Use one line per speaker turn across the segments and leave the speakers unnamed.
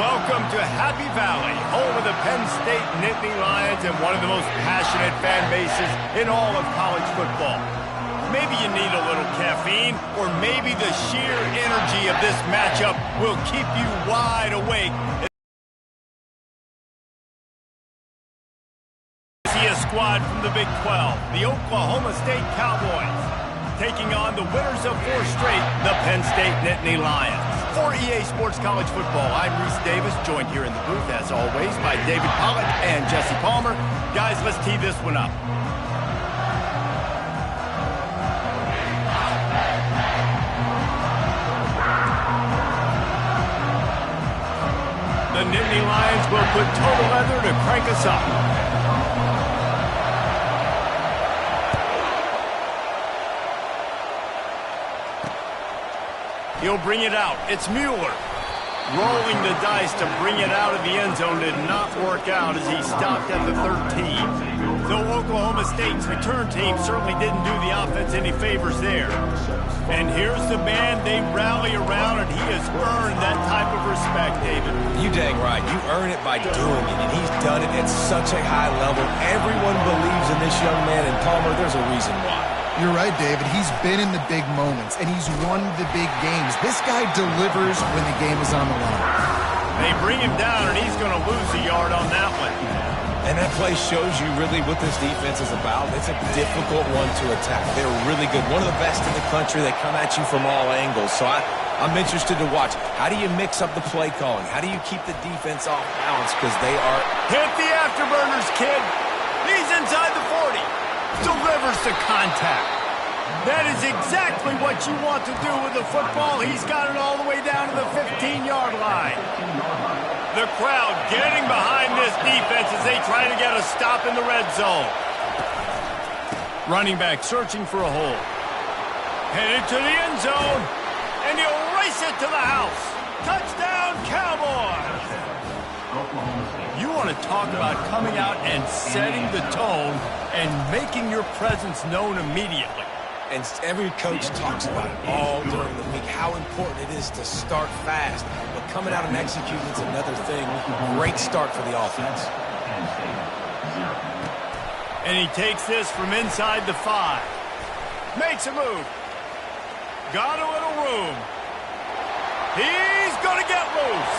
Welcome to Happy Valley, home of the Penn State Nittany Lions and one of the most passionate fan bases in all of college football. Maybe you need a little caffeine, or maybe the sheer energy of this matchup will keep you wide awake. See a squad from the Big 12, the Oklahoma State Cowboys, taking on the winners of 4 straight, the Penn State Nittany Lions. For EA Sports College Football, I'm Reese Davis, joined here in the booth, as always, by David Pollack and Jesse Palmer. Guys, let's tee this one up. The Nittany Lions will put total leather to crank us up. He'll bring it out. It's Mueller. Rolling the dice to bring it out of the end zone did not work out as he stopped at the 13. Though Oklahoma State's return team certainly didn't do the offense any favors there. And here's the man they rally around, and he has earned that type of respect, David.
You dang right. You earn it by doing it, and he's done it at such a high level. Everyone believes in this young man, and Palmer, there's a reason why.
You're right, David. He's been in the big moments, and he's won the big games. This guy delivers when the game is on the line.
They bring him down, and he's going to lose a yard on that one.
And that play shows you really what this defense is about. It's a difficult one to attack. They're really good. One of the best in the country. They come at you from all angles. So I'm interested to watch. How do you mix up the play calling? How do you keep the defense off balance? Because they are...
Hit the afterburners, kid. He's inside the 40. Delivers the contact. That is exactly what you want to do with the football. He's got it all the way down to the 15-yard line. The crowd getting behind this defense as they try to get a stop in the red zone. Running back searching for a hole. Headed to the end zone, and he'll race it to the house. Touchdown, Cowboys! You want to talk about coming out and setting the tone and making your presence known immediately.
And every coach talks about it all during the week, how important it is to start fast. But coming out and executing is another thing. Great start for the offense.
And he takes this from inside the 5. Makes a move. Got a little room. He's going to get loose.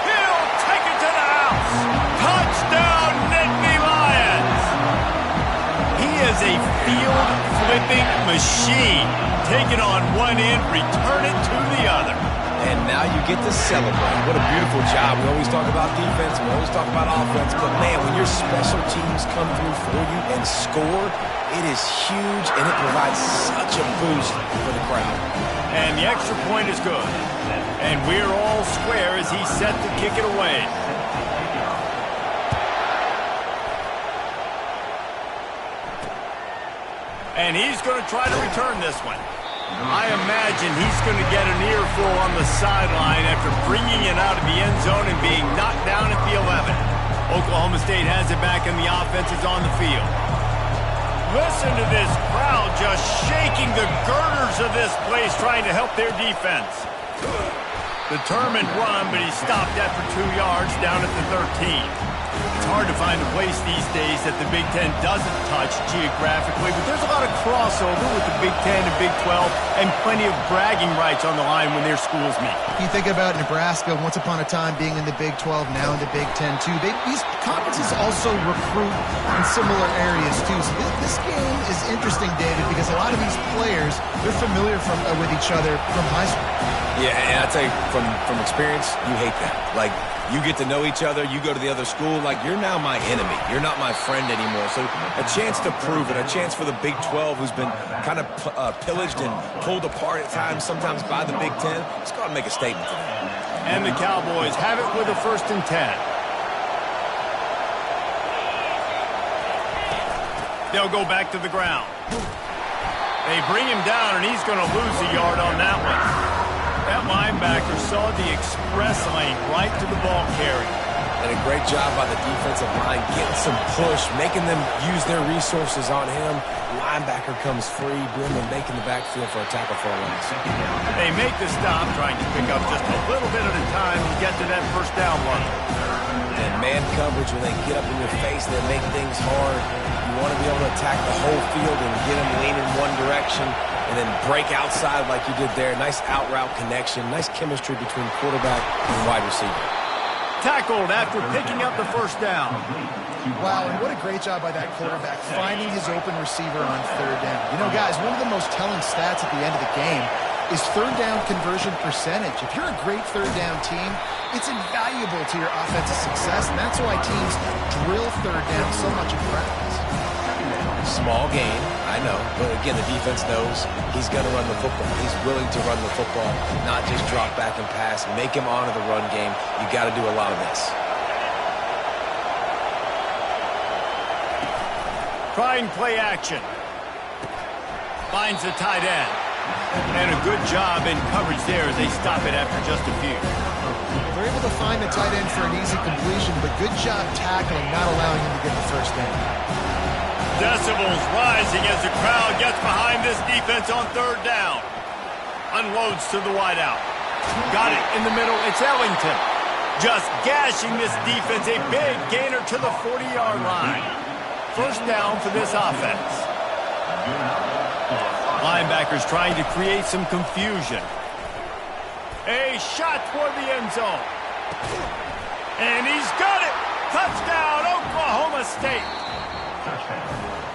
He'll take it to the house. Touchdown, Nittany Lions. He is a field-flipping machine. Take it on one end, return it to the other.
And now you get to celebrate. What a beautiful job. We always talk about defense, we always talk about offense, but man, when your special teams come through for you and score, it is huge, and it provides such a boost for the crowd.
And the extra point is good. And we're all square as he's set to kick it away. And he's going to try to return this one. I imagine he's going to get an earful on the sideline after bringing it out of the end zone and being knocked down at the 11. Oklahoma State has it back, and the offense is on the field. Listen to this crowd just shaking the girders of this place, trying to help their defense. Determined run, but he stopped after 2 yards down at the 13. It's hard to find a place these days that the Big Ten doesn't touch geographically, but there's a lot of crossover with the Big Ten and Big 12 and plenty of bragging rights on the line when their schools meet.
You think about Nebraska, once upon a time being in the Big 12, now in the Big 10 too. These conferences also recruit in similar areas too. So this game is interesting, David, because a lot of these players, they're familiar with each other from high school.
Yeah, and I tell you, from experience, you hate that. Like, you get to know each other, you go to the other school, like, you're now my enemy. You're not my friend anymore. So a chance to prove it, a chance for the Big 12, who's been kind of pillaged and pulled apart at times, sometimes by the Big 10. Let's go out and make a statement today.
And the Cowboys have it with a 1st and 10. They'll go back to the ground. They bring him down, and he's going to lose a yard on that one. That linebacker saw the express lane right to the ball carrier.
And a great job by the defensive line, getting some push, making them use their resources on him. Linebacker comes free, boom, and making the backfield for a tackle for a loss.
They make the stop, trying to pick up just a little bit at a time to get to that first down mark.
And man coverage, when they get up in your face, they make things hard. You want to be able to attack the whole field and get them leaning one direction and then break outside like you did there. Nice out route connection, nice chemistry between quarterback and wide receiver.
Tackled after picking up the first down.
Wow, and what a great job by that quarterback finding his open receiver on third down. You know, guys, one of the most telling stats at the end of the game is third down conversion percentage. If you're a great third down team, it's invaluable to your offensive success, and that's why teams drill third down so much in practice.
Small gain, I know, but again, the defense knows he's going to run the football. He's willing to run the football, not just drop back and pass, make him honor the run game. You got to do a lot of this.
Trying play action. Finds the tight end. And a good job in coverage there as they stop it after just a few.
They're able to find the tight end for an easy completion, but good job tackling, not allowing him to get the first down.
Decibels rising as the crowd gets behind this defense on third down. Unloads to the wideout. Got it in the middle. It's Ellington. Just gashing this defense. A big gainer to the 40-yard line. First down for this offense. Linebackers trying to create some confusion. A shot toward the end zone. And he's got it. Touchdown, Oklahoma State.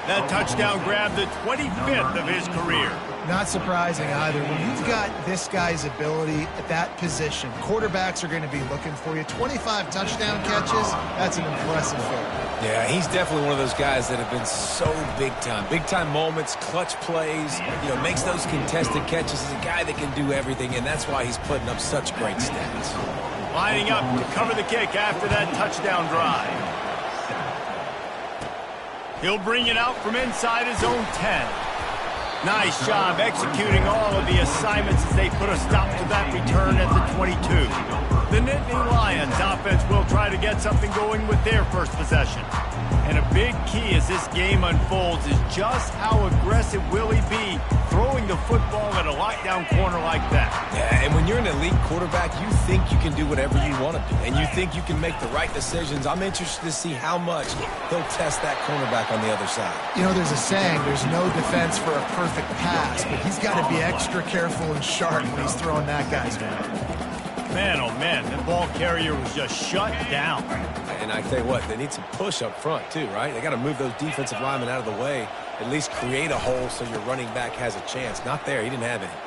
That touchdown grabbed the 25th of his career.
Not surprising either. When you've got this guy's ability at that position, quarterbacks are going to be looking for you. 25 touchdown catches, that's an impressive feat.
Yeah, he's definitely one of those guys that have been so big time. Big time moments, clutch plays, you know, makes those contested catches. He's a guy that can do everything, and that's why he's putting up such great stats.
Lining up to cover the kick after that touchdown drive. He'll bring it out from inside his own 10. Nice job executing all of the assignments as they put a stop to that return at the 22. The Nittany Lions offense will try to get something going with their first possession. And a big key as this game unfolds is just how aggressive will he be throwing the football at a lockdown corner like that.
Yeah, and when you're an elite quarterback, you think you can do whatever you want to do, and you think you can make the right decisions. I'm interested to see how much he'll test that cornerback on the other side.
You know, there's a saying, there's no defense for a perfect pass, but he's got to be extra careful and sharp when he's throwing that guy's way.
Man, oh man, the ball carrier was just shut down.
And I tell you what, they need some push up front too, right? They got to move those defensive linemen out of the way, at least create a hole so your running back has a chance. Not there, he didn't have any.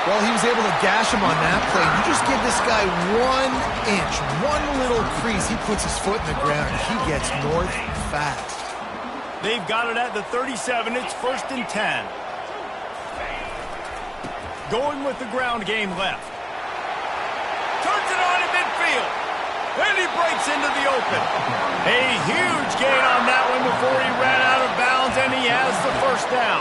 Well, he was able to gash him on that play. You just give this guy 1 inch, one little crease, he puts his foot in the ground, and he gets north fast.
They've got it at the 37. It's 1st and 10. Going with the ground game left. Turns it on in midfield. And he breaks into the open. A huge gain on that one before he ran out of bounds, and he has the first down.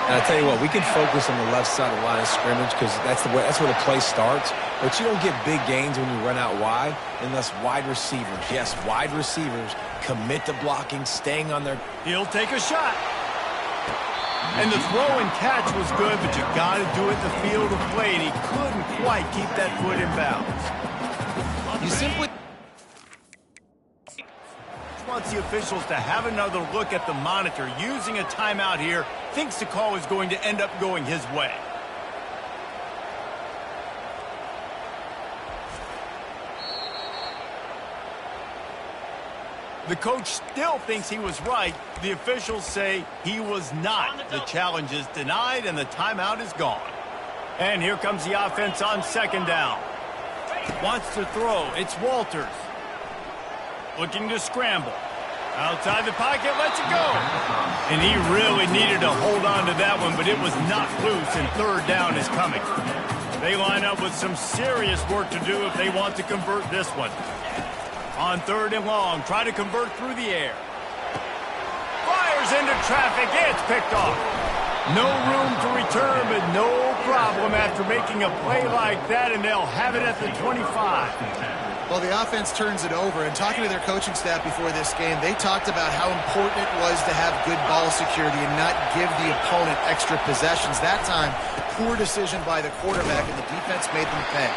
And I tell you what, we can focus on the left side of the line of scrimmage because that's where the play starts. But you don't get big gains when you run out wide unless wide receivers, yes, wide receivers, commit to blocking, staying on their...
He'll take a shot. And the throw and catch was good, but you got to do it in the field of play, and he couldn't quite keep that foot in bounds.
You simply
wants the officials to have another look at the monitor. Using a timeout here, thinks the call is going to end up going his way. The coach still thinks he was right. The officials say he was not. The challenge is denied, and the timeout is gone. And here comes the offense on 2nd down. Wants to throw. It's Walters. Looking to scramble. Outside the pocket, lets it go. And he really needed to hold on to that one, but it was not loose, and 3rd down is coming. They line up with some serious work to do if they want to convert this one. On 3rd and long, try to convert through the air. Fires into traffic, it's picked off. No room to return, but no problem them after making a play like that, and they'll have it at the 25.
Well, the offense turns it over, and talking to their coaching staff before this game, they talked about how important it was to have good ball security and not give the opponent extra possessions. That time, poor decision by the quarterback, and the defense made them pay.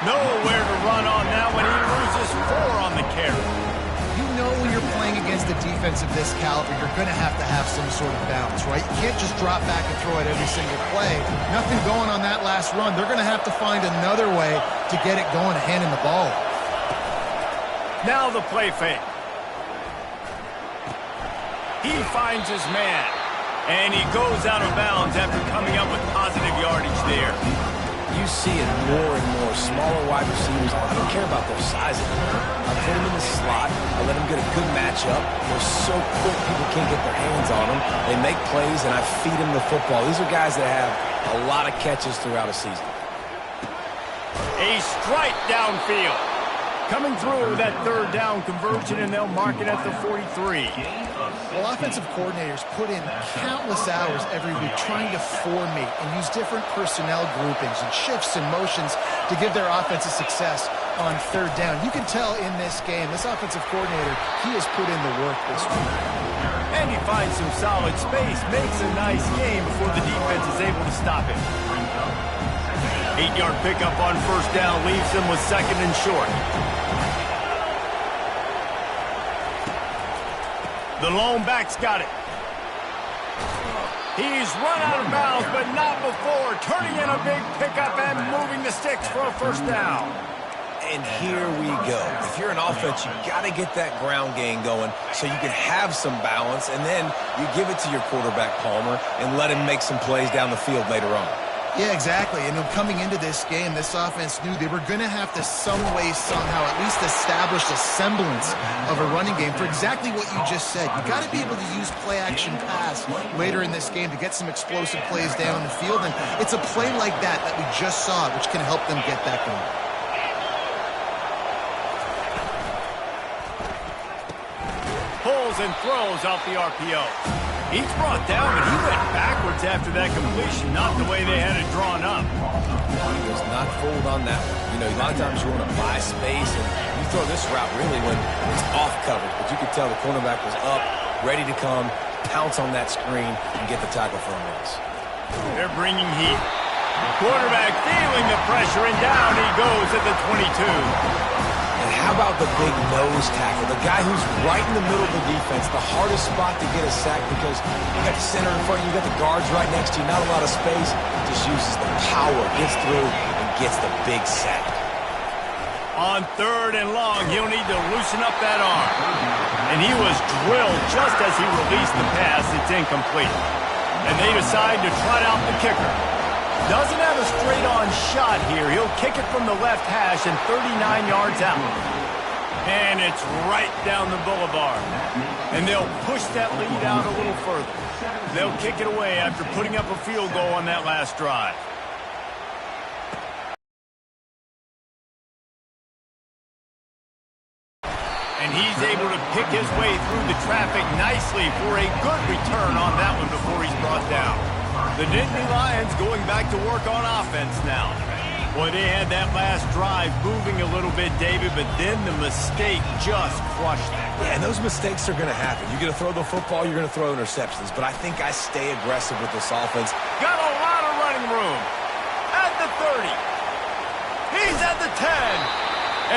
Nowhere to run on that one. He loses 4 on the carry.
You know when you're playing against a defense of this caliber, you're going to have some sort of balance, right? You can't just drop back and throw it every single play. Nothing going on that last run. They're going to have to find another way to get it going and handing the ball.
Now the play fake. He finds his man, and he goes out of bounds after coming up with positive yardage there.
You see it more and more. Smaller wide receivers, I don't care about their size anymore. I put them in the slot. I let them get a good matchup. They're so quick, people can't get their hands on them. They make plays, and I feed them the football. These are guys that have a lot of catches throughout a season.
A strike downfield. Coming through that third down conversion, and they'll mark it at the 43.
Well, offensive coordinators put in countless hours every week trying to formate and use different personnel groupings and shifts and motions to give their offensive success on third down. You can tell in this game, this offensive coordinator, he has put in the work this week.
And he finds some solid space, makes a nice game before the defense is able to stop him. 8-yard pickup on first down leaves him with second and short. The lone back's got it. He's run out of bounds, but not before turning in a big pickup and moving the sticks for a first down.
And here we go. If you're an offense, you got to get that ground game going so you can have some balance, and then you give it to your quarterback, Palmer, and let him make some plays down the field later on.
Yeah, exactly. And coming into this game, this offense knew they were going to have to some way, somehow, at least establish a semblance of a running game for exactly what you just said. You got to be able to use play-action pass later in this game to get some explosive plays down the field. And it's a play like that we just saw, which can help them get that going.
Pulls and throws out the RPO. He's brought down, but he went backwards after that completion, not the way they had it drawn up.
He was not fooled on that one. You know, a lot of times you want to buy space, and you throw this route really when it's off coverage. But you could tell the cornerback was up, ready to come, pounce on that screen, and get the tackle for a miss.
They're bringing heat. Quarterback feeling the pressure, and down he goes at the 22.
And how about the big nose tackle? The guy who's right in the middle of the defense, the hardest spot to get a sack because you got the center in front of you, you got the guards right next to you, not a lot of space. Just uses the power, gets through, and gets the big sack.
On third and long, he'll need to loosen up that arm. And he was drilled just as he released the pass. It's incomplete. And they decide to trot out the kicker. Doesn't have a straight-on shot here. He'll kick it from the left hash and 39 yards out. And it's right down the boulevard. And they'll push that lead out a little further. They'll kick it away after putting up a field goal on that last drive. And he's able to pick his way through the traffic nicely for a good return on that one before he's brought down. The Nittany Lions going back to work on offense now. Boy, they had that last drive moving a little bit, David, but then the mistake just crushed them.
Yeah, and those mistakes are going to happen. You're going to throw the football, you're going to throw interceptions. But I think I stay aggressive with this offense.
Got a lot of running room. At the 30. He's at the 10.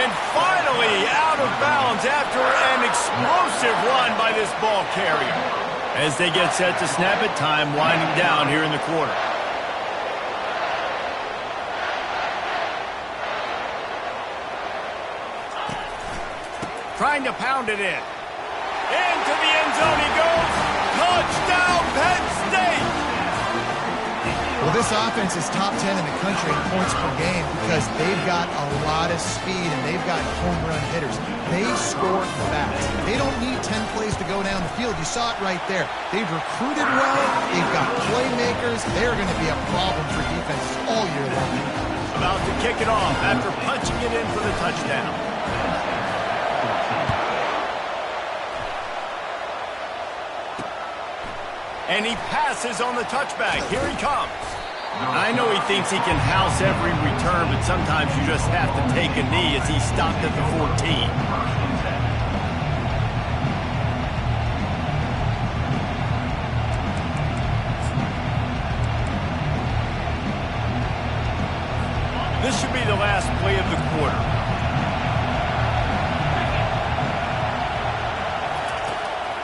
And finally out of bounds after an explosive run by this ball carrier. As they get set to snap it, time winding down here in the quarter. Trying to pound it in. Into the end zone he goes. Touchdown, Penn State!
Well, this offense is top 10 in the country in points per game because they've got a lot of speed and they've got home run hitters. They score fast. They don't need 10 plays to go down the field. You saw it right there. They've recruited well. They've got playmakers. They're going to be a problem for defenses all year long.
About to kick it off after punching it in for the touchdown. And he passes on the touchback. Here he comes. I know he thinks he can house every return, but sometimes you just have to take a knee as he stopped at the 14. This should be the last play of the quarter.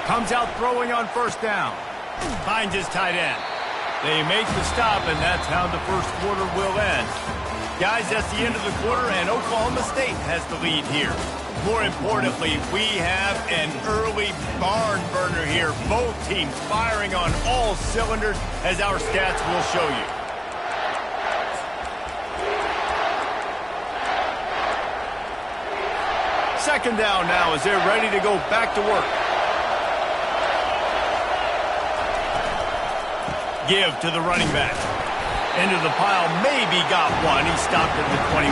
Comes out throwing on first down. Finds his tight end. They make the stop, and that's how the first quarter will end. Guys, that's the end of the quarter, and Oklahoma State has the lead here. More importantly, we have an early barn burner here. Both teams firing on all cylinders, as our stats will show you. Second down now as they're ready to go back to work. Give to the running back. Into the pile, maybe got one. He stopped at the 21.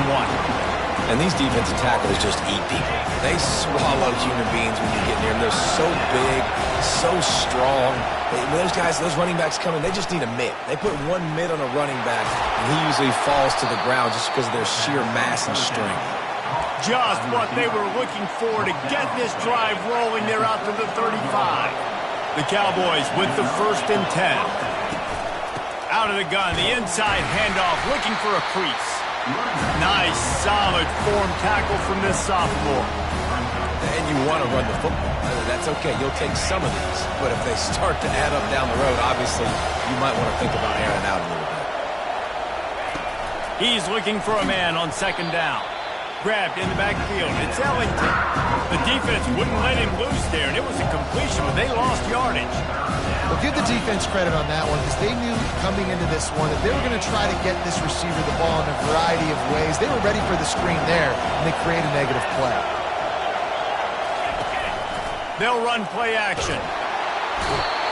And these defensive tackles just eat people. They swallow human beings when you get near them. They're so big, so strong. When those guys, those running backs come in, they just need a mid. They put one mid on a running back, and he usually falls to the ground just because of their sheer mass and strength.
Just what they were looking for to get this drive rolling. They're out to the 35. The Cowboys with the 1st and 10. Out of the gun, the inside handoff, looking for a crease. Nice, solid form tackle from this sophomore.
And you want to run the football. That's okay. You'll take some of these. But if they start to add up down the road, obviously, you might want to think about airing out a little bit.
He's looking for a man on second down. Grabbed in the backfield. It's Ellington. The defense wouldn't let him loose there, and it was a completion, but they lost yardage.
Well, give the defense credit on that one because they knew coming into this one that they were going to try to get this receiver the ball in a variety of ways. They were ready for the screen there, and they create a negative play.
They'll run play action.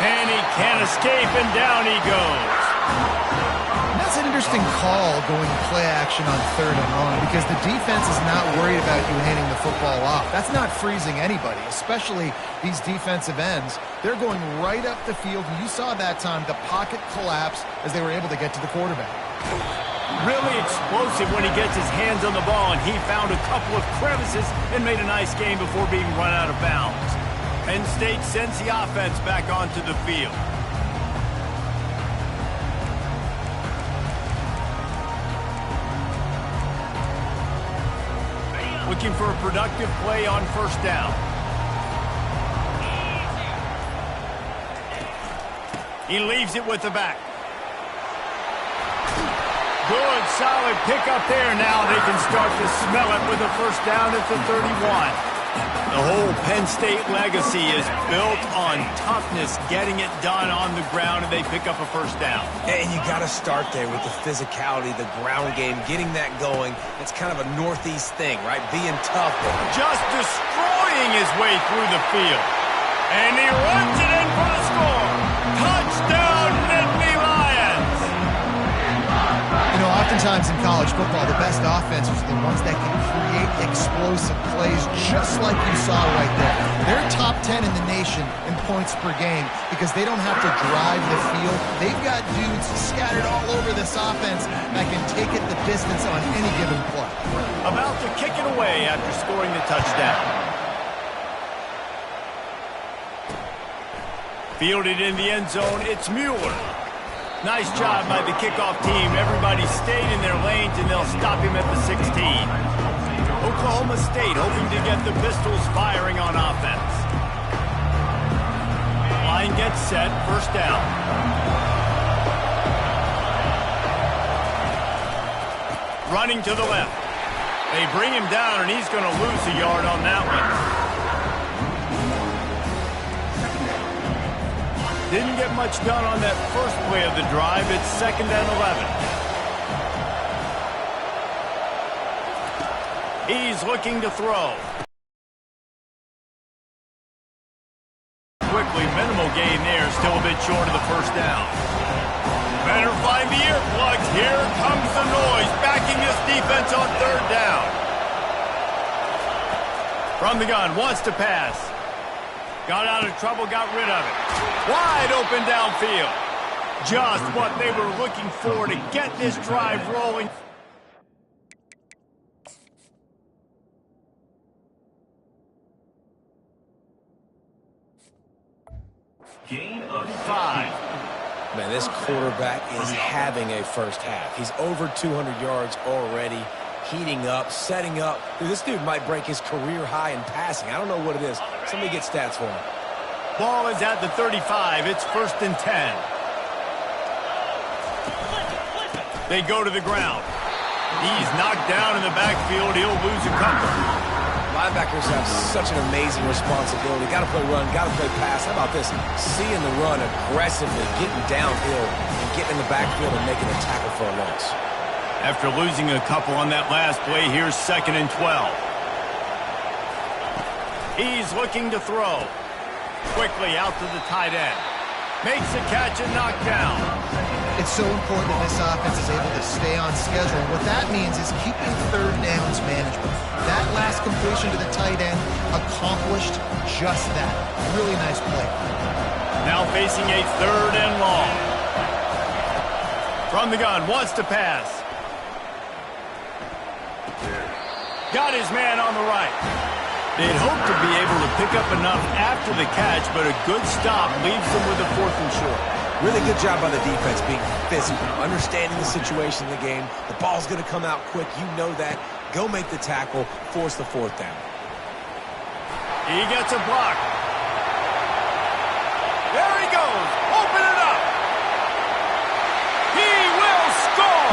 And he can't escape, and down he goes.
That's an interesting call going play action on 3rd and long because the defense is not worried about you handing the football off. That's not freezing anybody, especially these defensive ends. They're going right up the field. You saw that time the pocket collapse as they were able to get to the quarterback.
Really explosive when he gets his hands on the ball, and he found a couple of crevices and made a nice game before being run out of bounds. Penn State sends the offense back onto the field. Looking for a productive play on first down. He leaves it with the back. Good, solid pickup there. Now they can start to smell it with a first down at the 31. The whole Penn State legacy is built on toughness, getting it done on the ground, and they pick up a first down.
And you got to start there with the physicality, the ground game, getting that going. It's kind of a Northeast thing, right? Being tough.
Just destroying his way through the field. And he runs it in for the score. Touchdown, Nittany Lions!
You know, oftentimes in college football, the best offenses are the ones that can create explosive plays just like you saw right there. They're top 10 in the nation in points per game because they don't have to drive the field. They've got dudes scattered all over this offense that can take it the distance on any given play.
About to kick it away after scoring the touchdown. Fielded in the end zone, it's Mueller. Nice job by the kickoff team. Everybody stayed in their lanes, and they'll stop him at the 16. Oklahoma State hoping to get the Pistols firing on offense. Line gets set, first down. Running to the left. They bring him down, and he's going to lose a yard on that one. Didn't get much done on that first play of the drive. It's 2nd and 11. He's looking to throw. Quickly, minimal gain there. Still a bit short of the first down. Better find the earplugs. Here comes the noise. Backing this defense on 3rd down. From the gun, wants to pass. Got out of trouble, got rid of it. Wide open downfield. Just what they were looking for to get this drive rolling.
Gain of
5.
Man, this quarterback is having a first half. He's over 200 yards already, heating up, setting up. Dude, this dude might break his career high in passing. I don't know what it is. Somebody get stats for him.
Ball is at the 35. It's 1st and 10. They go to the ground. He's knocked down in the backfield. He'll lose a couple.
Linebackers have such an amazing responsibility. Got to play run, got to play pass. How about this? Seeing the run aggressively, getting downhill, and getting in the backfield and making a tackle for a loss.
After losing a couple on that last play, here's 2nd and 12. He's looking to throw. Quickly out to the tight end. Makes a catch and knocked down.
It's so important that this offense is able to stay on schedule. What that means is keeping third downs manageable. That last completion to the tight end accomplished just that. Really nice play.
Now facing a 3rd and long. From the gun, wants to pass. Got his man on the right. They'd hope to be able to pick up enough after the catch, but a good stop leaves them with a 4th and short.
Really good job by the defense being physical, understanding the situation in the game. The ball's going to come out quick. You know that. Go make the tackle, force the 4th down.
He gets a block. There he goes. Open it up. He will score.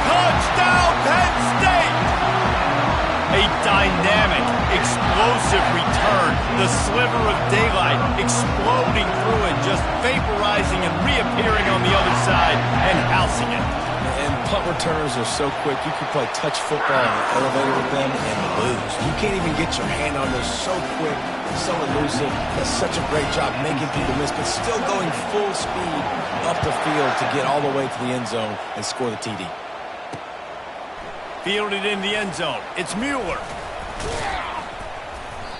Touchdown, Penn State. A dynamic, explosive return. The sliver of daylight exploding through it, just vaporizing and reappearing on the other side and housing it.
And punt returners are so quick. You can play touch football in the elevator with them and lose. You can't even get your hand on those. So quick, so elusive. Does such a great job making people miss, but still going full speed up the field to get all the way to the end zone and score the TD.
Fielded in the end zone. It's Mueller.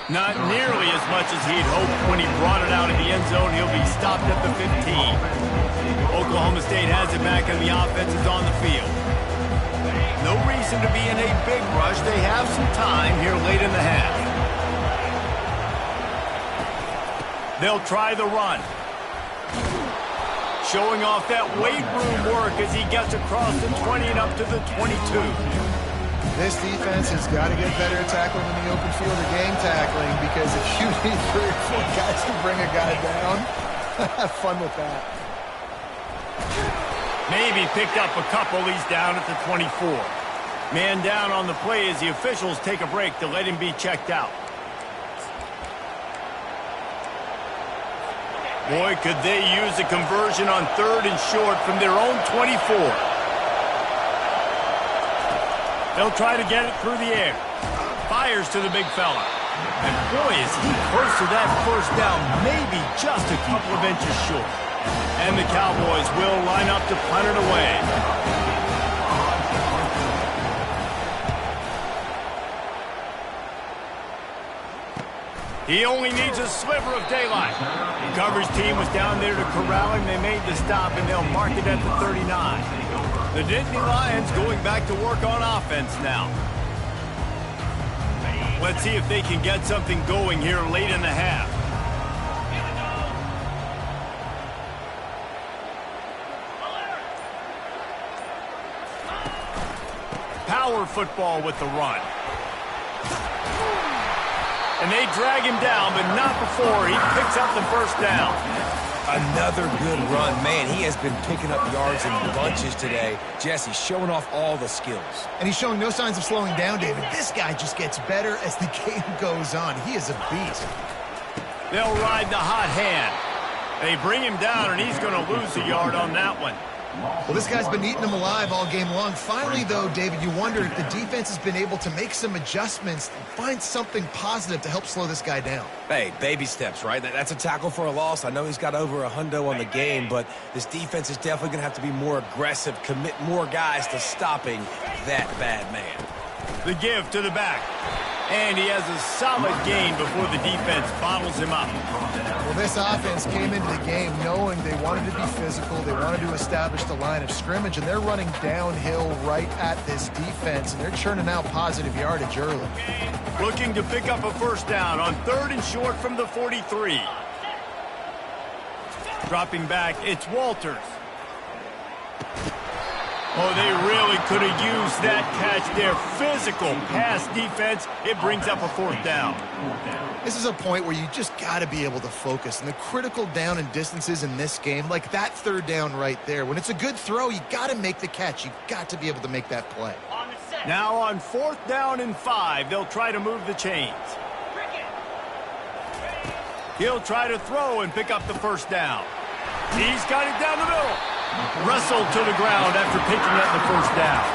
Not nearly as much as he'd hoped when he brought it out of the end zone. He'll be stopped at the 15. Oklahoma State has it back and the offense is on the field. No reason to be in a big rush. They have some time here late in the half. They'll try the run. Showing off that weight room work as he gets across the 20 and up to the 22.
This defense has got to get better at tackling in the open field or game tackling, because if you need 3 or 4 guys to bring a guy down, have fun with that.
Maybe picked up a couple. He's down at the 24. Man down on the play as the officials take a break to let him be checked out. Boy, could they use a conversion on 3rd and short from their own 24. They'll try to get it through the air. Fires to the big fella. And boy, is he close to that 1st down, maybe just a couple of inches short. And the Cowboys will line up to punt it away. He only needs a sliver of daylight. The coverage team was down there to corral him. They made the stop, and they'll mark it at the 39. The Nittany Lions going back to work on offense now. Let's see if they can get something going here late in the half. Power football with the run. And they drag him down, but not before he picks up the 1st down.
Another good run. Man, he has been picking up yards in bunches today. Jesse showing off all the skills.
And he's showing no signs of slowing down, David. This guy just gets better as the game goes on. He is a beast.
They'll ride the hot hand. They bring him down, and he's going to lose a yard on that one.
Well, this guy's been eating them alive all game long. Finally, though, David, you wonder if the defense has been able to make some adjustments, find something positive to help slow this guy down.
Hey, baby steps, right? That's a tackle for a loss. I know he's got over a hundo on the game, but this defense is definitely going to have to be more aggressive, commit more guys to stopping that bad man.
The give to the back. And he has a solid gain before the defense bottles him up.
Well, this offense came into the game knowing they wanted to be physical, they wanted to establish the line of scrimmage, and they're running downhill right at this defense, and they're churning out positive yardage early.
Looking to pick up a first down on 3rd and short from the 43. Dropping back, it's Walters. Oh, they really could have used that catch there. Physical pass defense. It brings up a 4th down.
This is a point where you just got to be able to focus. And the critical down and distances in this game, like that 3rd down right there, when it's a good throw, you got to make the catch. You've got to be able to make that play.
Now on 4th down and 5, they'll try to move the chains. He'll try to throw and pick up the first down. He's got it down the middle. Wrestled to the ground after picking up the first down.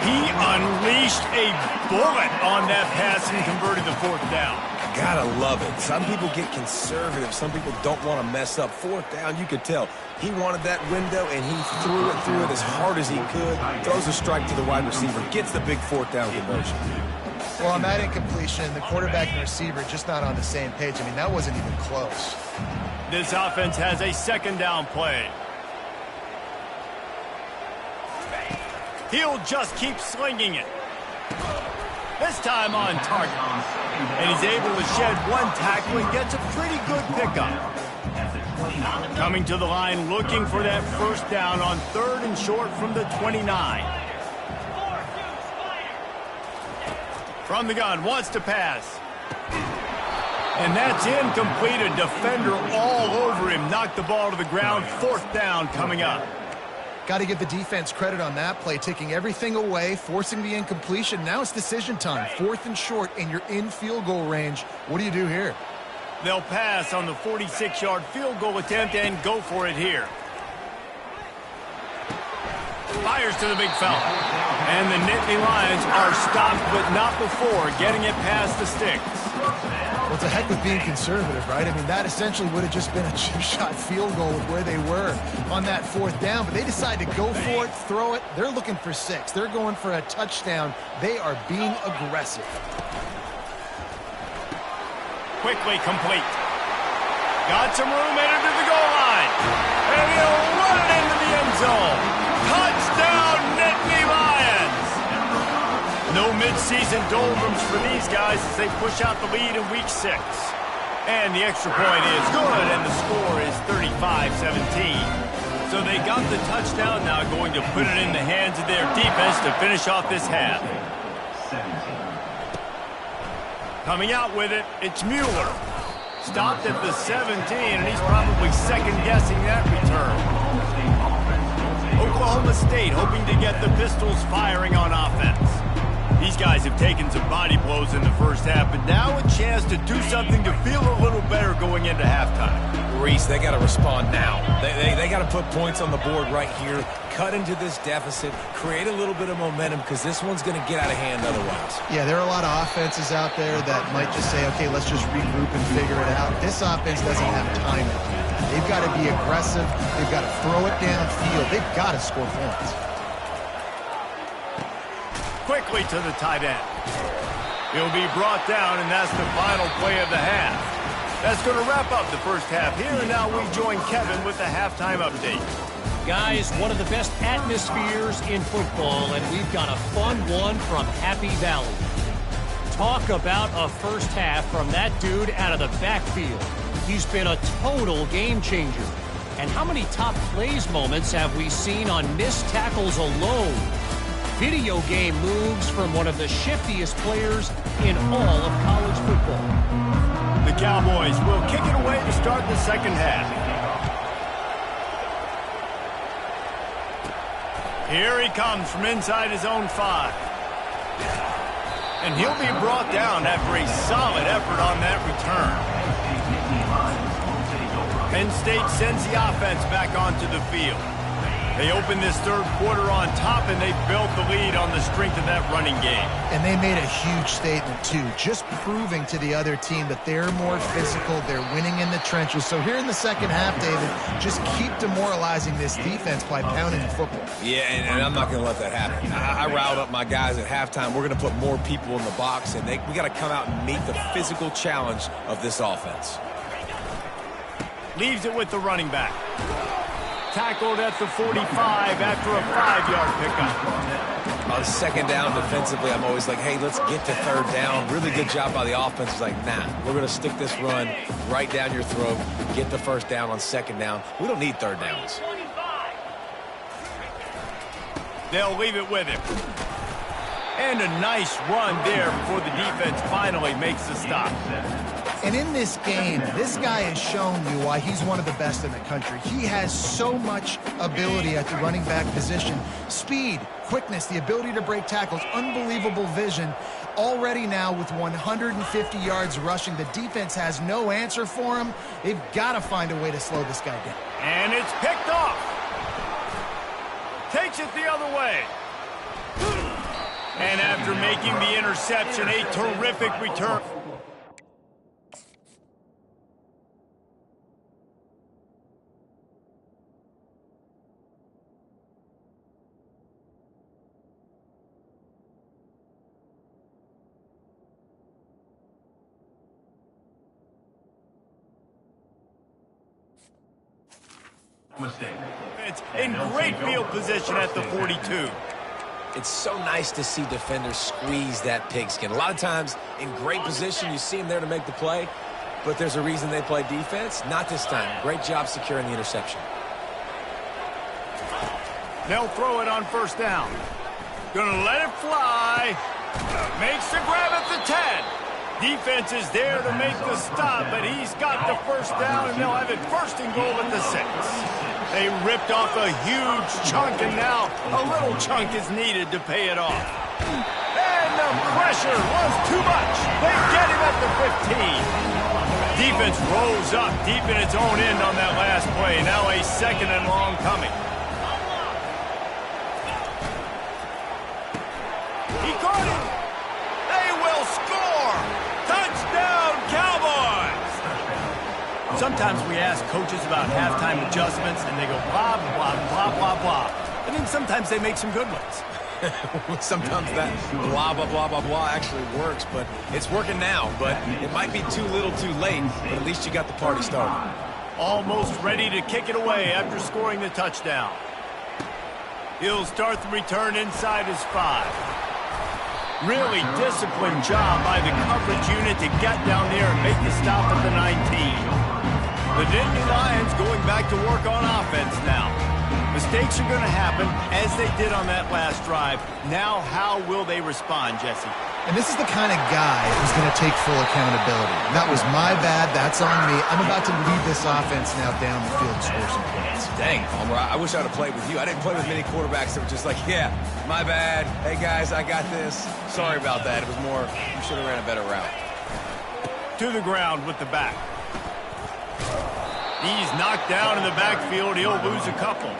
He unleashed a bullet on that pass and converted the 4th down.
Gotta love it. Some people get conservative. Some people don't want to mess up. 4th down, you could tell. He wanted that window, and he threw it as hard as he could. Throws a strike to the wide receiver. Gets the big 4th down conversion.
Well, on that incompletion, the quarterback and receiver just not on the same page. I mean, that wasn't even close.
This offense has a 2nd down play. He'll just keep slinging it. This time on target. And he's able to shed one tackle and gets a pretty good pickup. Coming to the line, looking for that first down on 3rd and short from the 29. From the gun, wants to pass. And that's incomplete. A defender all over him. Knocked the ball to the ground. 4th down coming up.
Got to give the defense credit on that play, taking everything away, forcing the incompletion. Now it's decision time. 4th and short, and you're in field goal range. What do you do here?
They'll pass on the 46-yard field goal attempt and go for it here. Fires to the big fella. And the Nittany Lions are stopped, but not before getting it past the sticks.
Well, it's a heck with being conservative, right? I mean, that essentially would have just been a chip-shot field goal with where they were on that 4th down, but they decide to go for it, throw it. They're looking for 6. They're going for a touchdown. They are being aggressive.
Quickly complete. Got some room headed to the goal line. And he'll run it into the end zone. Touchdown, Nittany Lions! No midseason doldrums for these guys as they push out the lead in week 6. And the extra point is good, and the score is 35-17. So they got the touchdown, now going to put it in the hands of their defense to finish off this half. Coming out with it, it's Mueller. Stopped at the 17, and he's probably second-guessing that return. Oklahoma State hoping to get the Pistols firing on offense. These guys have taken some body blows in the first half, but now a chance to do something to feel a little better going into halftime.
Reese, they got to respond now. They got to put points on the board right here, cut into this deficit, create a little bit of momentum, because this one's going to get out of hand otherwise.
Yeah, there are a lot of offenses out there that might just say, okay, let's just regroup and figure it out. This offense doesn't have time to do that. They've got to be aggressive. They've got to throw it downfield. They've got to score points.
Quickly to the tight end. He'll be brought down, and that's the final play of the half. That's going to wrap up the first half here, and now we join Kevin with the halftime update.
Guys, one of the best atmospheres in football, and we've got a fun one from Happy Valley. Talk about a first half from that dude out of the backfield. He's been a total game changer. And how many top plays moments have we seen on missed tackles alone? Video game moves from one of the shiftiest players in all of college football.
The Cowboys will kick it away to start the second half. Here he comes from inside his own 5. And he'll be brought down after a solid effort on that return. Penn State sends the offense back onto the field. They opened this third quarter on top, and they built the lead on the strength of that running game.
And they made a huge statement, too, just proving to the other team that they're more physical, they're winning in the trenches. So here in the second half, David, just keep demoralizing this defense by pounding the football.
Yeah, and I'm not going to let that happen. I riled up my guys at halftime. We're going to put more people in the box, and we got to come out and meet the physical challenge of this offense.
Leaves it with the running back. Tackled at the 45 after a 5-yard pickup.
On second down defensively, I'm always like, hey, let's get to third down. Really good job by the offense. It's like, nah, we're going to stick this run right down your throat, get the first down on second down. We don't need third downs.
They'll leave it with him. And a nice run there before the defense finally makes the stop.
And in this game, this guy has shown you why he's one of the best in the country. He has so much ability at the running back position. Speed, quickness, the ability to break tackles, unbelievable vision. Already now with 150 yards rushing, the defense has no answer for him. They've got to find a way to slow this guy down.
And it's picked off. Takes it the other way. And after making the interception, a terrific return.
Mistake.
It's in great field position at the 42.
It's so nice to see defenders squeeze that pigskin. A lot of times in great position, you see them there to make the play, but there's a reason they play defense. Not this time. Great job securing the interception.
They'll throw it on first down. Gonna let it fly. Makes the grab at the 10. Defense is there to make the stop, but he's got the first down, and they'll have it first and goal at the 6. They ripped off a huge chunk, and now a little chunk is needed to pay it off. And the pressure was too much. They get him at the 15. Defense rolls up deep in its own end on that last play. Now a second and long coming. He caught it. They will score. Touchdown, Cowboys. Sometimes we ask coaches about halftime adjustments, and they go blah, blah, blah, blah, blah. And then sometimes they make some good ones.
Sometimes that blah, blah, blah, blah, blah actually works, but it's working now. But it might be too little too late, but at least you got the party started.
Almost ready to kick it away after scoring the touchdown. He'll start the return inside his 5. Really disciplined job by the coverage unit to get down there and make the stop at the 19. The Dynasty Lions going back to work on offense now. Mistakes are going to happen, as they did on that last drive. Now, how will they respond, Jesse?
And this is the kind of guy who's going to take full accountability. That was my bad. That's on me. I'm about to lead this offense now down the field and score some points.
Dang, Palmer, I wish I would have played with you. I didn't play with many quarterbacks that were just like, yeah, my bad. Hey, guys, I got this. Sorry about that. It was more, you should have ran a better route.
To the ground with the back. He's knocked down in the backfield. He'll lose a couple.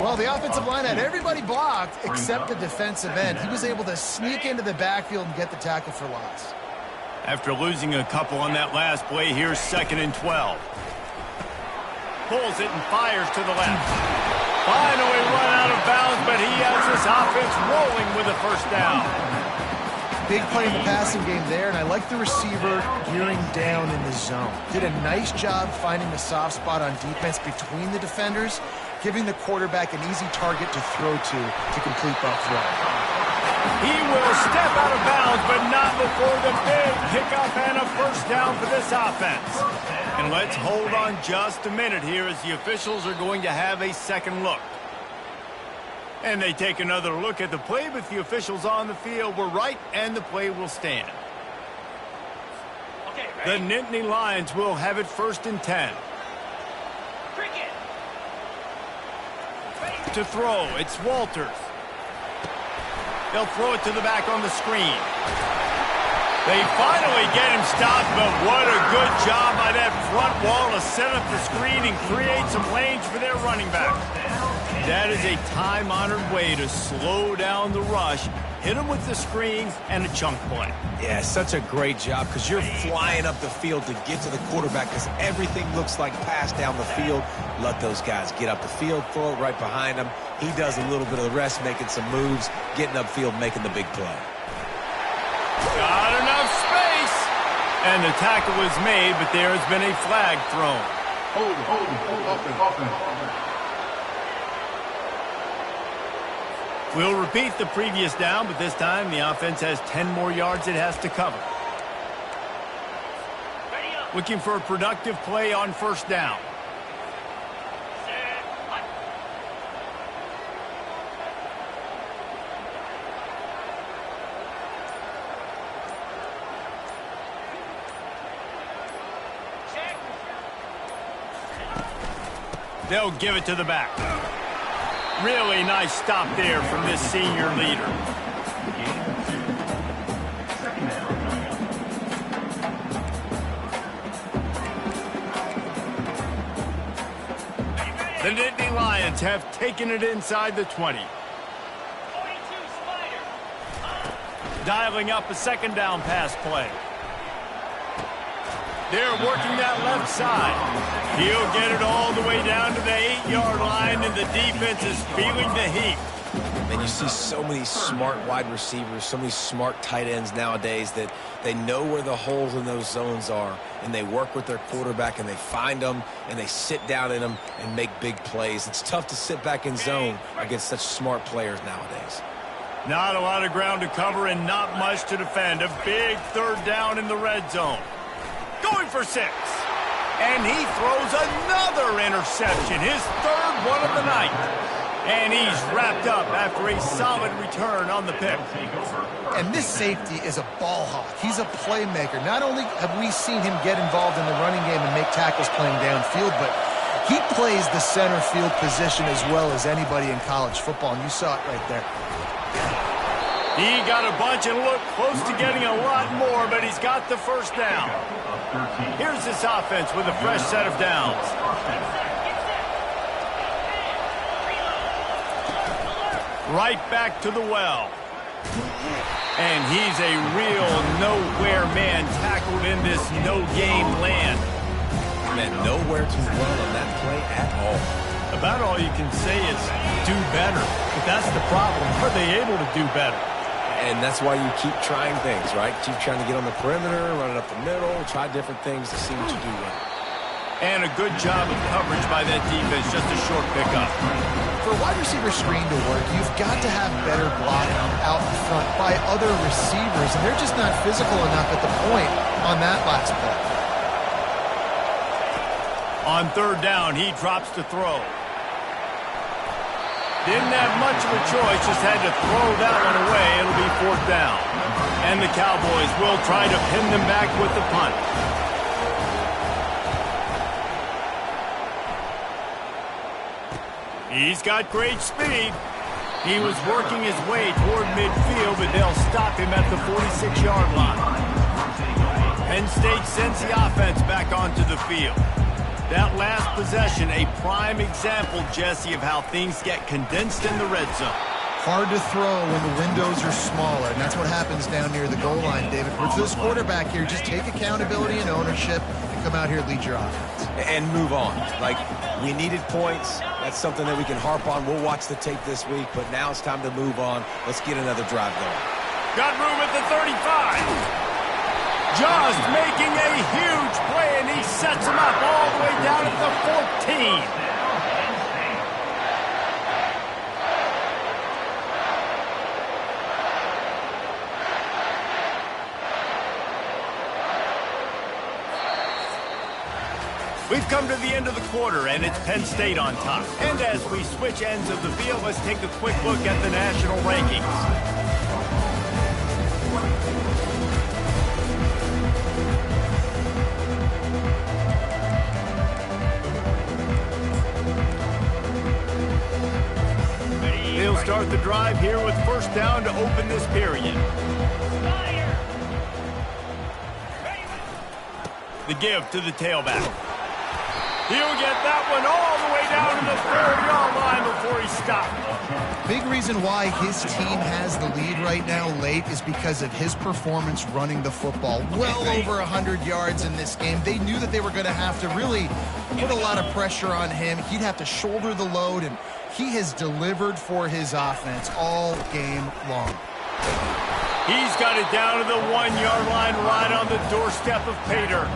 Well, the offensive line had everybody blocked except the defensive end. He was able to sneak into the backfield and get the tackle for loss.
After losing a couple on that last play, here's 2nd and 12. Pulls it and fires to the left. Finally run out of bounds, but he has this offense rolling with a first down.
Big play in the passing game there, and I like the receiver gearing down in the zone. Did a nice job finding the soft spot on defense between the defenders, giving the quarterback an easy target to throw to complete that throw.
He will step out of bounds, but not before the big pickup and a first down for this offense. And let's hold on just a minute here as the officials are going to have a second look. And they take another look at the play, but the officials on the field were right, and the play will stand. Okay, the Nittany Lions will have it 1st and 10. To throw, it's Walters. They'll throw it to the back on the screen. They finally get him stopped, but what a good job by that front wall to set up the screen and create some lanes for their running back. That is a time-honored way to slow down the rush, hit him with the screen, and a chunk play.
Yeah, such a great job because you're flying up the field to get to the quarterback because everything looks like pass down the field. Let those guys get up the field, throw it right behind him. He does a little bit of the rest, making some moves, getting upfield, making the big play.
Got enough space. And the tackle is made, but there has been a flag thrown.
Offense.
We'll repeat the previous down, but this time the offense has 10 more yards it has to cover. Looking for a productive play on first down. They'll give it to the back. Really nice stop there from this senior leader. The Nittany Lions have taken it inside the 20. Dialing up a second down pass play. They're working that left side. He'll get it all the way down to the 8-yard line, and the defense is feeling the heat.
And you see so many smart wide receivers, so many smart tight ends nowadays that they know where the holes in those zones are, and they work with their quarterback, and they find them, and they sit down in them and make big plays. It's tough to sit back in zone against such smart players nowadays.
Not a lot of ground to cover and not much to defend. A big third down in the red zone. Going for 6. And he throws another interception, his third one of the night. And he's wrapped up after a solid return on the pick.
And this safety is a ball hawk. He's a playmaker. Not only have we seen him get involved in the running game and make tackles playing downfield, but he plays the center field position as well as anybody in college football, and you saw it right there.
He got a bunch and looked close to getting a lot more, but he's got the first down. Here's this offense with a fresh set of downs. Right back to the well. And he's a real nowhere man tackled in this no-game land.
Man, nowhere to run on that play at all.
About all you can say is do better. But that's the problem. Are they able to do better?
And that's why you keep trying things, right? Keep trying to get on the perimeter, run it up the middle, try different things to see what you do with it.
And a good job of coverage by that defense, just a short pickup.
For a wide receiver screen to work, you've got to have better blocking out in front by other receivers, and they're just not physical enough at the point on that last play.
On third down, he drops to throw. Didn't have much of a choice, just had to throw that one away. It'll be fourth down. And the Cowboys will try to pin them back with the punt. He's got great speed. He was working his way toward midfield, but they'll stop him at the 46-yard line. Penn State sends the offense back onto the field. That last possession, a prime example, Jesse, of how things get condensed in the red zone.
Hard to throw when the windows are smaller, and that's what happens down near the goal line, David. For this quarterback here, just take accountability and ownership and come out here and lead your offense.
And move on. Like, we needed points. That's something that we can harp on. We'll watch the tape this week, but now it's time to move on. Let's get another drive going.
Got room at the 35. Just making a huge play, and he sets him up all the way down at the 14. We've come to the end of the quarter, and it's Penn State on top. And as we switch ends of the field, let's take a quick look at the national rankings. They'll start the drive here with first down to open this period. The give to the tailback. He'll get that one all the way down to the 4-yard line before he stopped.
Big reason why his team has the lead right now late is because of his performance running the football. Well over 100 yards in this game. They knew that they were going to have to really put a lot of pressure on him. He'd have to shoulder the load, and he has delivered for his offense all game long.
He's got it down to the 1-yard line right on the doorstep of pay dirt.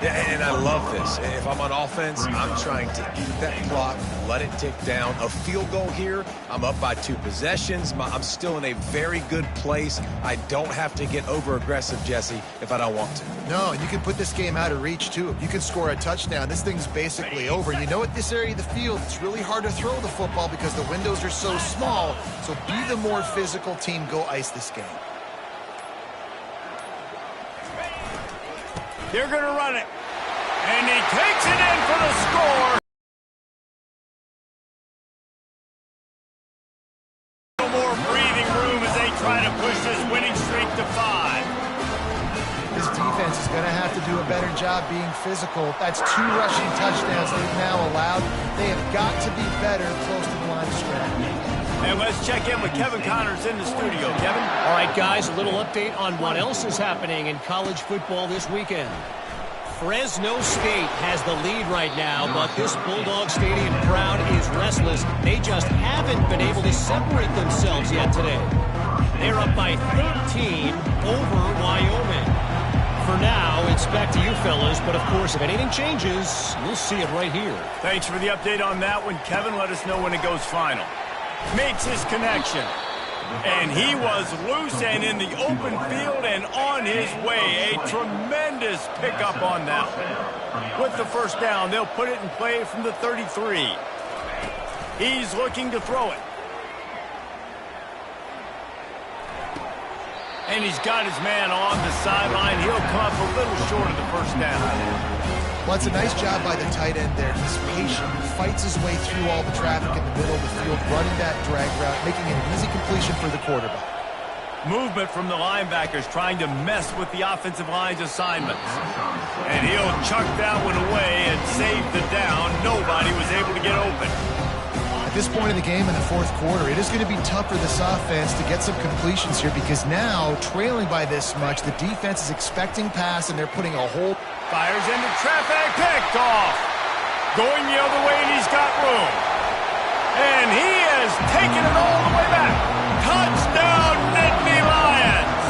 Yeah, and I love this. If I'm on offense, I'm trying to eat that clock, let it tick down. A field goal here, I'm up by 2 possessions. I'm still in a very good place. I don't have to get over-aggressive, Jesse, if I don't want to.
No, and you can put this game out of reach, too. If you can score a touchdown, this thing's basically over. You know, at this area of the field, it's really hard to throw the football because the windows are so small. So be the more physical team. Go ice this game.
They're going to run it. And he takes it in for the score. No more breathing room as they try to push this winning streak to 5.
This defense is going to have to do a better job being physical. That's 2 rushing touchdowns they've now allowed. They have got to be better close to the line of scrimmage.
And let's check in with Kevin Connors in the studio. Kevin?
All right, guys, a little update on what else is happening in college football this weekend. Fresno State has the lead right now, but this Bulldog Stadium crowd is restless. They just haven't been able to separate themselves yet today. They're up by 13 over Wyoming. For now, it's back to you fellas, but of course, if anything changes, you'll see it right here.
Thanks for the update on that one, Kevin. Let us know when it goes final. Makes his connection. And he was loose and in the open field and on his way. A tremendous pickup on that one. With the first down, they'll put it in play from the 33. He's looking to throw it. And he's got his man on the sideline. He'll come up a little short of the first down.
Well, it's a nice job by the tight end there. He's patient, fights his way through all the traffic in the middle of the field, running that drag route, making an easy completion for the quarterback.
Movement from the linebackers trying to mess with the offensive line's assignments. And he'll chuck that one away and save the down. Nobody was able to get open.
At this point in the game in the 4th quarter, it is going to be tough for this offense to get some completions here because now, trailing by this much, the defense is expecting pass and they're putting a whole...
Fires into traffic, picked off. Going the other way, and he's got room. And he has taken it all the way back. Touchdown, Nittany Lions.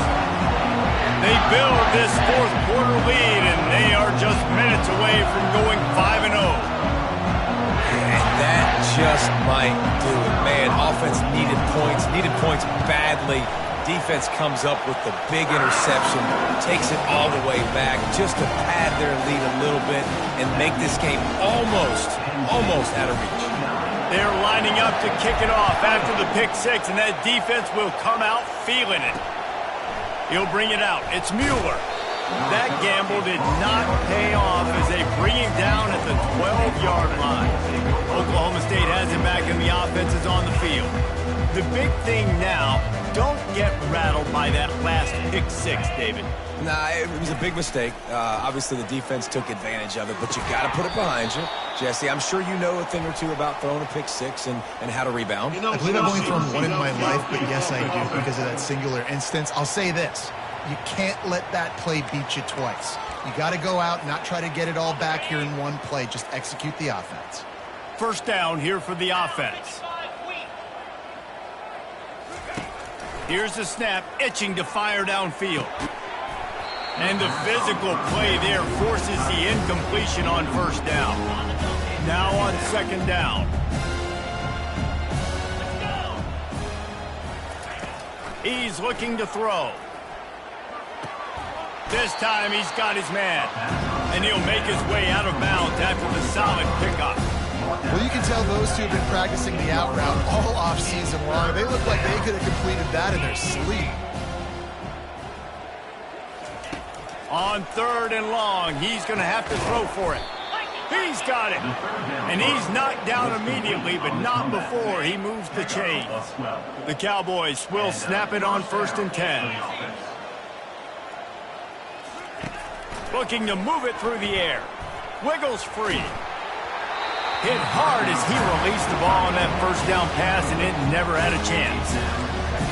They build this 4th quarter lead, and they are just minutes away from going 5-0.
And that just might do it. Man, offense needed points badly. Defense comes up with the big interception, takes it all the way back just to pad their lead a little bit and make this game almost out of reach.
They're lining up to kick it off after the pick 6, and that defense will come out feeling it. He'll bring it out. It's Mueller. That gamble did not pay off as they bring him down at the 12-yard line. Oklahoma State has him back, and the offense is on the field. The big thing now, don't get rattled by that last pick 6, David.
Nah, it was a big mistake. Obviously, the defense took advantage of it, but you got to put it behind you. Jesse, I'm sure you know a thing or two about throwing a pick 6 and how to rebound.
I believe I've only thrown one in my life, but yes, I do because of that singular instance. I'll say this. You can't let that play beat you twice. You got to go out and not try to get it all back here in one play. Just execute the offense.
First down here for the offense. Here's the snap, itching to fire downfield. And the physical play there forces the incompletion on first down. Now on second down. He's looking to throw. This time he's got his man. And he'll make his way out of bounds after the solid pickup.
Well, you can tell those two have been practicing the out route all offseason long. They look like they could have completed that in their sleep.
On 3rd and long, he's going to have to throw for it. He's got it. And he's knocked down immediately, but not before he moves the chains. The Cowboys will snap it on 1st and 10. Looking to move it through the air. Wiggles free. Hit hard as he released the ball on that first down pass, and it never had a chance.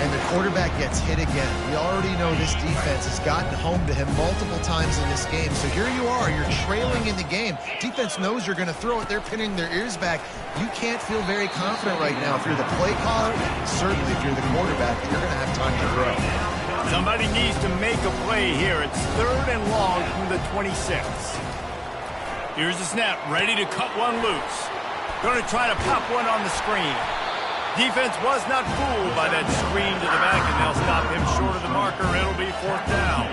And the quarterback gets hit again. We already know this defense has gotten home to him multiple times in this game. So here you are, you're trailing in the game. Defense knows you're going to throw it. They're pinning their ears back. You can't feel very confident right now. If you're the play caller, certainly if you're the quarterback, you're going to have time to throw.
Somebody needs to make a play here. It's 3rd and long from the 26. Here's the snap, ready to cut one loose. Going to try to pop one on the screen. Defense was not fooled by that screen to the back, and they'll stop him short of the marker. It'll be 4th down.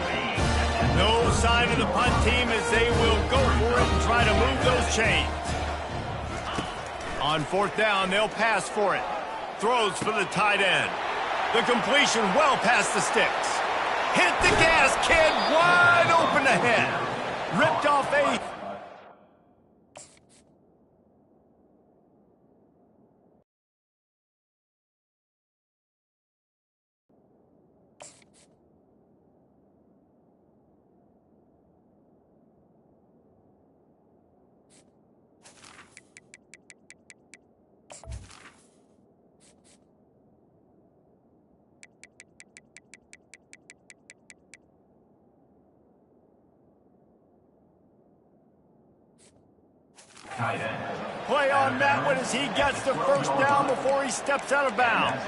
No sign of the punt team as they will go for it and try to move those chains. On 4th down, they'll pass for it. Throws for the tight end. The completion well past the sticks. Hit the gas, kid, wide open ahead. Ripped off a... Play on that one as he gets the first down before he steps out of bounds.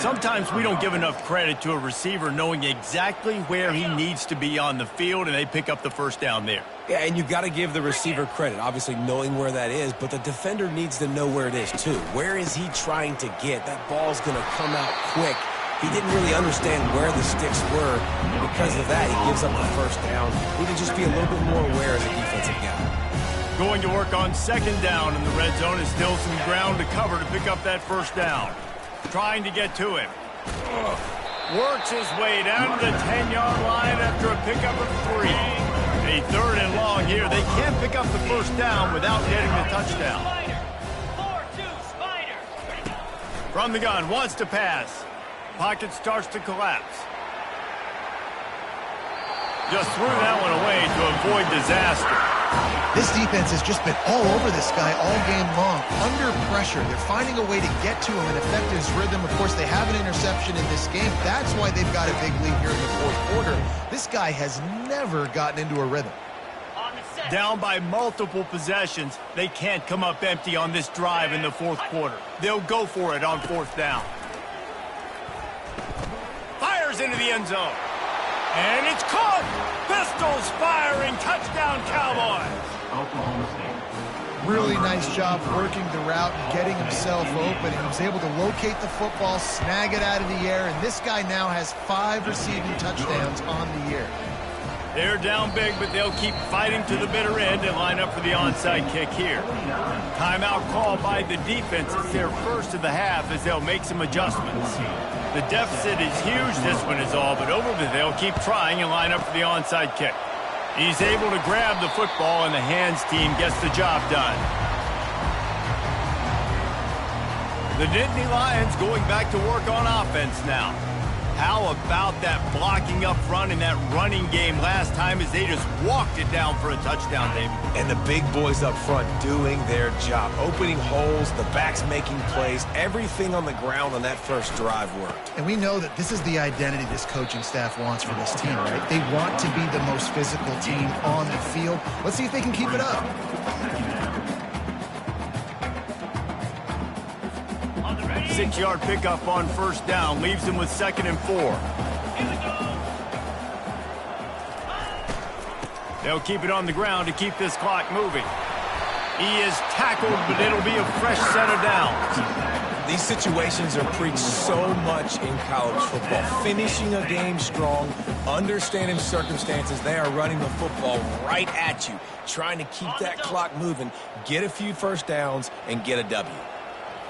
Sometimes we don't give enough credit to a receiver knowing exactly where he needs to be on the field, and they pick up the first down there.
Yeah, and you've got to give the receiver credit, obviously knowing where that is, but the defender needs to know where it is too. Where is he trying to get? That ball's going to come out quick. He didn't really understand where the sticks were. Because of that, he gives up the first down. He can just be a little bit more aware as a defensive guy.
Going to work on 2nd down in the red zone is still some ground to cover to pick up that first down. Trying to get to him. Works his way down to the 10-yard line after a pickup of 3. A 3rd and long here. They can't pick up the first down without getting the touchdown. From the gun, wants to pass. Pocket starts to collapse. Just threw that one away to avoid disaster.
This defense has just been all over this guy all game long. Under pressure, they're finding a way to get to him and affect his rhythm. Of course, they have an interception in this game. That's why they've got a big lead here in the 4th quarter. This guy has never gotten into a rhythm.
Down by multiple possessions, they can't come up empty on this drive in the 4th quarter. They'll go for it on 4th down. Fires into the end zone. And it's caught! Pistols firing, touchdown Cowboys!
Really nice job working the route and getting himself open. He was able to locate the football, snag it out of the air, and this guy now has 5 receiving touchdowns on the year.
They're down big, but they'll keep fighting to the bitter end and line up for the onside kick here. Timeout call by the defense. It's their first of the half as they'll make some adjustments. The deficit is huge, this one is all, but they'll keep trying and line up for the onside kick. He's able to grab the football, and the hands team gets the job done. The Nittany Lions going back to work on offense now. How about that blocking up front in that running game last time as they just walked it down for a touchdown, David?
And the big boys up front doing their job. Opening holes, the backs making plays, everything on the ground on that first drive worked.
And we know that this is the identity this coaching staff wants for this team, right? They want to be the most physical team on the field. Let's see if they can keep it up.
6-yard pickup on 1st down leaves him with 2nd and 4. They'll keep it on the ground to keep this clock moving. He is tackled, but it'll be a fresh set of downs.
These situations are preached so much in college football. Finishing a game strong, understanding circumstances. They are running the football right at you, trying to keep that clock moving, get a few first downs, and get a W.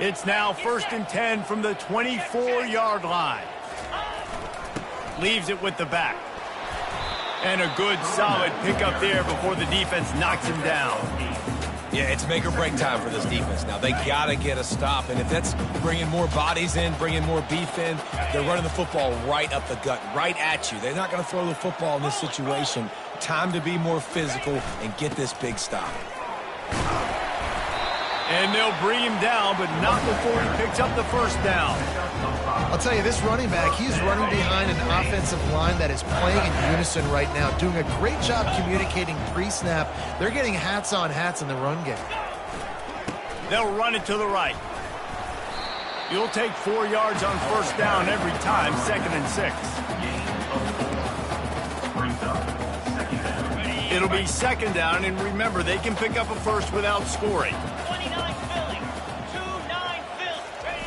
It's now 1st and 10 from the 24-yard line. Leaves it with the back. And a good, solid pickup there before the defense knocks him down.
Yeah, it's make or break time for this defense now. They got to get a stop, and if that's bringing more bodies in, bringing more beef in, they're running the football right up the gut, right at you. They're not going to throw the football in this situation. Time to be more physical and get this big stop.
And they'll bring him down, but not before he picks up the first down.
I'll tell you, this running back, he's running behind an offensive line that is playing in unison right now, doing a great job communicating pre-snap. They're getting hats on hats in the run game.
They'll run it to the right. You'll take 4 yards on first down every time, 2nd and 6. It'll be 2nd down, and remember, they can pick up a first without scoring.
29 Philly. 2-9 Philly.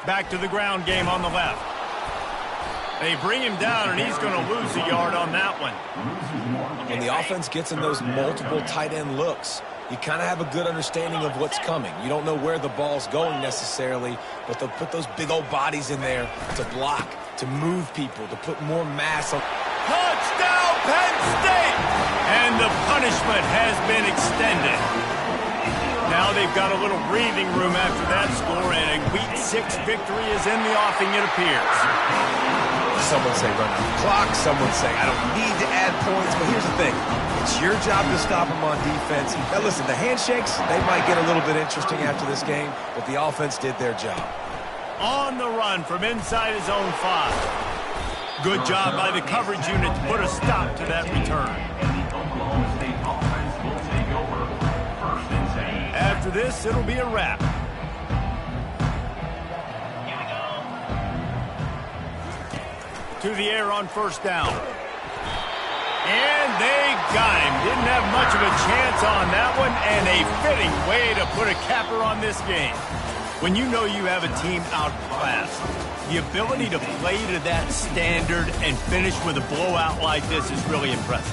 Back to the ground game on the left. They bring him down, and he's going to lose a yard on that one.
When the offense gets in those multiple tight end looks, you kind of have a good understanding of what's coming. You don't know where the ball's going necessarily, but they'll put those big old bodies in there to block, to move people, to put more mass on.
Touchdown, Penn State! And the punishment has been extended. Now they've got a little breathing room after that score, and a Week 6 victory is in the offing, it appears.
Someone say run out the clock. Someone say I don't need to add points. But here's the thing. It's your job to stop them on defense. Now listen, the handshakes, they might get a little bit interesting after this game, but the offense did their job.
On the run from inside his own 5. Good job by the coverage unit to put a stop to that return. After this, it'll be a wrap. To the air on first down. And they got him. Didn't have much of a chance on that one, and a fitting way to put a capper on this game. When you know you have a team outclassed, the ability to play to that standard and finish with a blowout like this is really impressive.